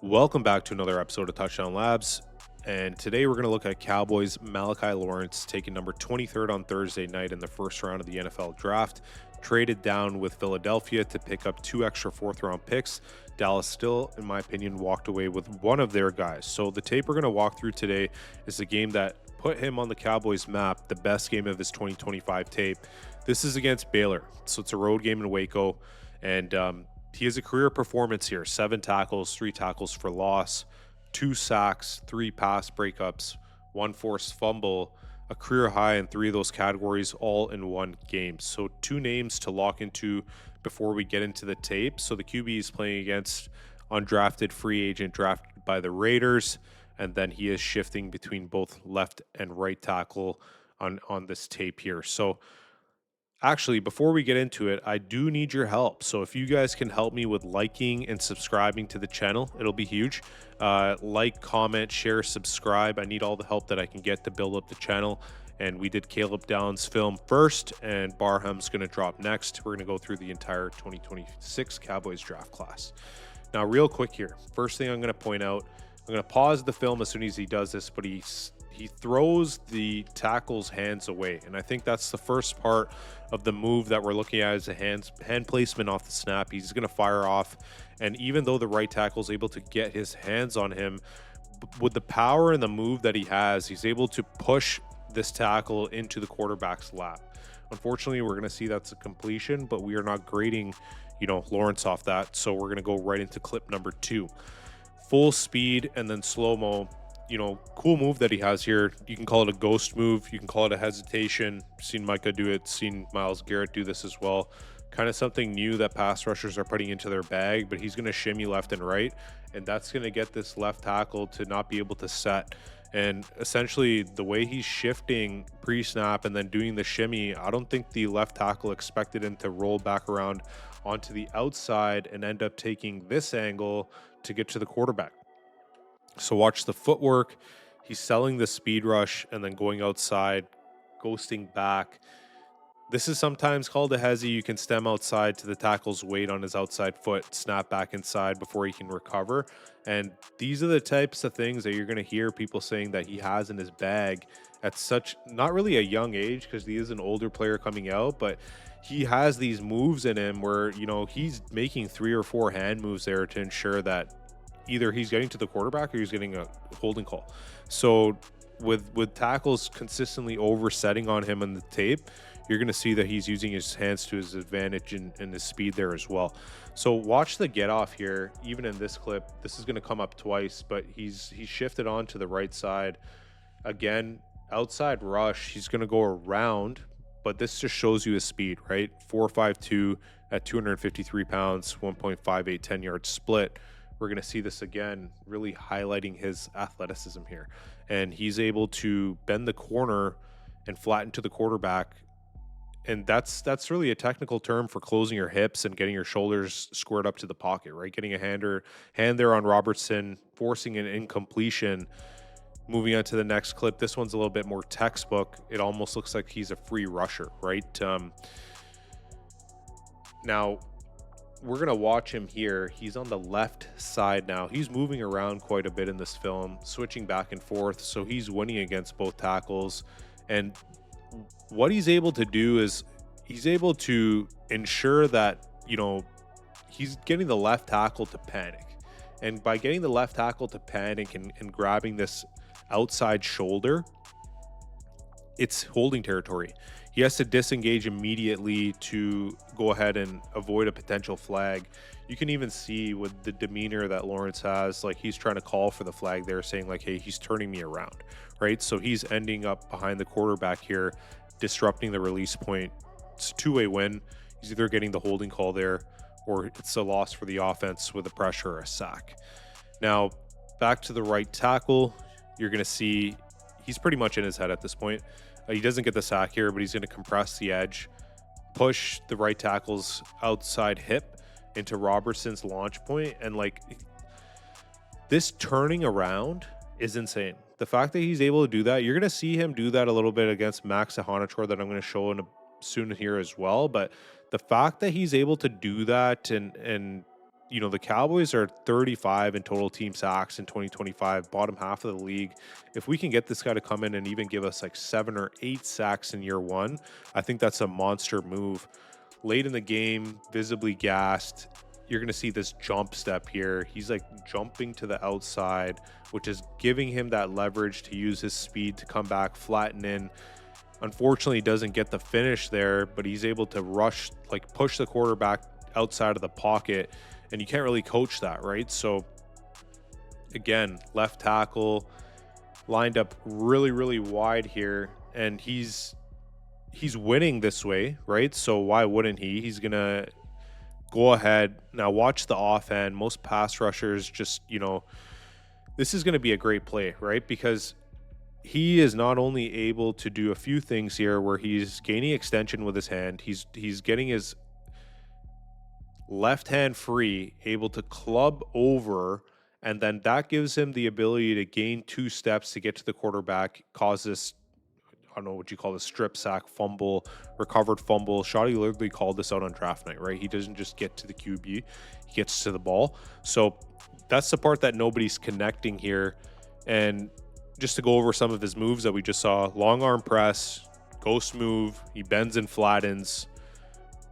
Welcome back to another episode of Touchdown Labs. And today we're going to look at Cowboys Malachi Lawrence taking number 23rd on Thursday night in the first round of the NFL draft. Traded down with Philadelphia to pick up 2 extra fourth round picks. Dallas still, in my opinion, walked away with one of their guys. So the tape we're going to walk through today is the game that put him on the Cowboys map, the best game of his 2025 tape. This is against Baylor. So it's a road game in Waco. And he has a career performance here: 7 tackles, 3 tackles for loss, 2 sacks, 3 pass breakups, 1 forced fumble, a career high in 3 of those categories, all in one game. So 2 names to lock into before we get into the tape. So the QB is playing against undrafted free agent drafted by the Raiders, and then he is shifting between both left and right tackle on this tape here. So actually, before we get into it, I do need your help. So if you guys can help me with liking and subscribing to the channel, it'll be huge. Like, comment, share, subscribe. I need all the help that I can get to build up the channel. And we did Caleb Downs' film first, and Barham's going to drop next. We're going to go through the entire 2026 Cowboys draft class. Now, real quick here, first thing I'm going to point out, I'm going to pause the film as soon as he does this, but he throws the tackle's hands away. And I think that's the first part of the move that we're looking at, is a hand placement off the snap. He's going to fire off. And even though the right tackle is able to get his hands on him, with the power and the move that he has, he's able to push this tackle into the quarterback's lap. Unfortunately, we're going to see that's a completion, but we are not grading, Lawrence off that. So we're going to go right into clip number 2. Full speed and then slow-mo. Cool move that he has here. You can call it a ghost move. You can call it a hesitation. Seen Micah do it. Seen Myles Garrett do this as well. Kind of something new that pass rushers are putting into their bag, but he's going to shimmy left and right, and that's going to get this left tackle to not be able to set. And essentially, the way he's shifting pre-snap and then doing the shimmy, I don't think the left tackle expected him to roll back around onto the outside and end up taking this angle to get to the quarterback. So watch the footwork. He's selling the speed rush and then going outside, ghosting back. This is sometimes called a hezi. You can stem outside to the tackle's weight on his outside foot, snap back inside before he can recover. And these are the types of things that you're going to hear people saying that he has in his bag at such, not really a young age, because he is an older player coming out, but he has these moves in him where, he's making 3 or 4 hand moves there to ensure that either he's getting to the quarterback or he's getting a holding call. So with tackles consistently oversetting on him in the tape, you're going to see that he's using his hands to his advantage and his speed there as well. So watch the get off here. Even in this clip, this is going to come up twice, but he's shifted on to the right side. Again, outside rush, he's going to go around, but this just shows you his speed, right? 4.52 at 253 pounds, 1.58 10-yard split. We're going to see this again, really highlighting his athleticism here. And he's able to bend the corner and flatten to the quarterback. And that's really a technical term for closing your hips and getting your shoulders squared up to the pocket, right? Getting a hand there on Robertson, forcing an incompletion. Moving on to the next clip. This one's a little bit more textbook. It almost looks like he's a free rusher, right? Now, we're going to watch him here. He's on the left side now. He's moving around quite a bit in this film, switching back and forth. So he's winning against both tackles. And what he's able to do is he's able to ensure that, he's getting the left tackle to panic. And by getting the left tackle to panic and grabbing this outside shoulder, it's holding territory. He has to disengage immediately to go ahead and avoid a potential flag. You can even see with the demeanor that Lawrence has, like he's trying to call for the flag there, saying like, hey, he's turning me around, right? So he's ending up behind the quarterback here, disrupting the release point. It's a two-way win. He's either getting the holding call there or it's a loss for the offense with a pressure or a sack. Now, back to the right tackle, you're going to see he's pretty much in his head at this point. He doesn't get the sack here, but he's going to compress the edge, push the right tackle's outside hip into Robertson's launch point. And this turning around is insane. The fact that he's able to do that, you're going to see him do that a little bit against Max Iheanachor that I'm going to show soon here as well. But the fact that he's able to do that and the Cowboys are 35 in total team sacks in 2025, bottom half of the league. If we can get this guy to come in and even give us like 7 or 8 sacks in year one, I think that's a monster move. Late in the game, visibly gassed. You're going to see this jump step here. He's like jumping to the outside, which is giving him that leverage to use his speed to come back, flatten in. Unfortunately, he doesn't get the finish there, but he's able to rush, like push the quarterback outside of the pocket, and you can't really coach that, right? So again, left tackle lined up really, really wide here, and he's winning this way, right? So why wouldn't he? He's going to go ahead. Now watch the offhand. Most pass rushers just, this is going to be a great play, right? Because he is not only able to do a few things here where he's gaining extension with his hand, he's getting his left hand free, able to club over, and then that gives him the ability to gain 2 steps to get to the quarterback, cause this, I don't know what you call this, strip sack, fumble, recovered fumble. Schotty literally called this out on draft night, right? He doesn't just get to the QB, he gets to the ball. So that's the part that nobody's connecting here. And just to go over some of his moves that we just saw, long arm press, ghost move, he bends and flattens.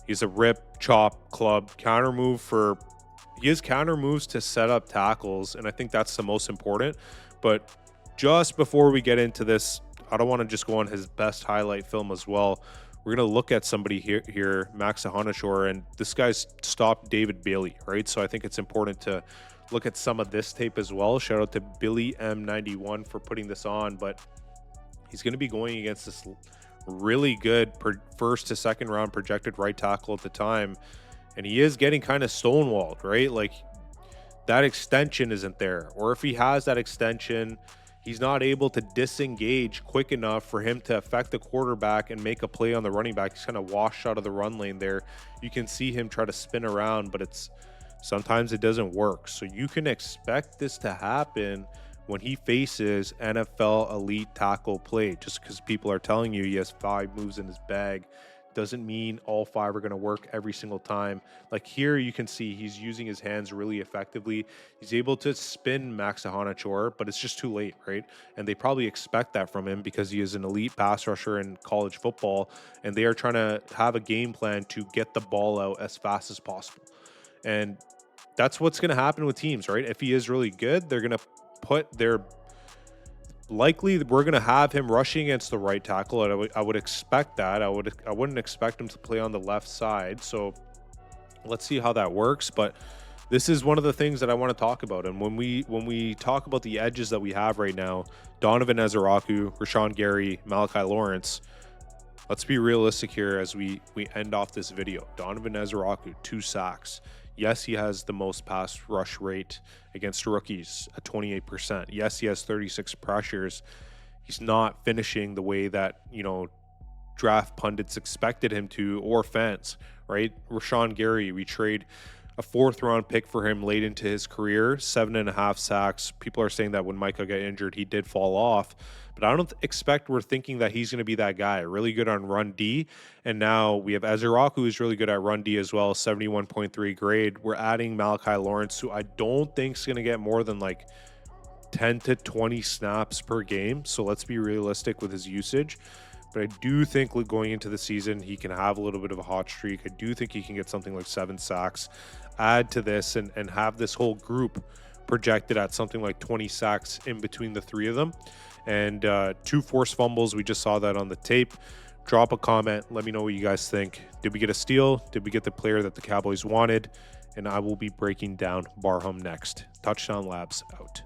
He's a rip, chop, club, counter move he has counter moves to set up tackles, and I think that's the most important. But just before we get into this, I don't want to just go on his best highlight film as well. We're going to look at somebody here, Max Iheanachor, and this guy's stopped David Bailey, right? So I think it's important to look at some of this tape as well. Shout out to Billy M91 for putting this on, but he's going to be going against this really good first to second round projected right tackle at the time, and he is getting kind of stonewalled, right? Like that extension isn't there, or if he has that extension, he's not able to disengage quick enough for him to affect the quarterback and make a play on the running back. He's kind of washed out of the run lane there. You can see him try to spin around, but sometimes it doesn't work. So you can expect this to happen when he faces NFL elite tackle play. Just because people are telling you he has 5 moves in his bag doesn't mean all 5 are going to work every single time. Like here, you can see he's using his hands really effectively. He's able to spin Max Iheanachor, but it's just too late, right? And they probably expect that from him because he is an elite pass rusher in college football, and they are trying to have a game plan to get the ball out as fast as possible. And that's what's going to happen with teams, right? If he is really good, they're going to put their likely we're going to have him rushing against the right tackle. And I would expect that. I wouldn't expect him to play on the left side. So let's see how that works. But this is one of the things that I want to talk about. And when we talk about the edges that we have right now, Donovan, Ezeiruaku, Rashan Gary, Malachi Lawrence, let's be realistic here as we end off this video. Donovan Ezeiruaku, 2 sacks. Yes, he has the most pass rush rate against rookies at 28%. Yes, he has 36 pressures. He's not finishing the way that, draft pundits expected him to, or fans, right? Rashan Gary, we trade a 4th round pick for him late into his career, 7.5 sacks. People are saying that when Micah got injured, he did fall off. But I don't expect we're thinking that he's going to be that guy. Really good on run D. And now we have Ezeiruaku, who's really good at run D as well, 71.3 grade. We're adding Malachi Lawrence, who I don't think is going to get more than like 10 to 20 snaps per game. So let's be realistic with his usage. But I do think going into the season, he can have a little bit of a hot streak. I do think he can get something like 7 sacks. Add to this and have this whole group projected at something like 20 sacks in between the 3 of them. And 2 forced fumbles. We just saw that on the tape. Drop a comment. Let me know what you guys think. Did we get a steal? Did we get the player that the Cowboys wanted? And I will be breaking down Barham next. Touchdown Labs out.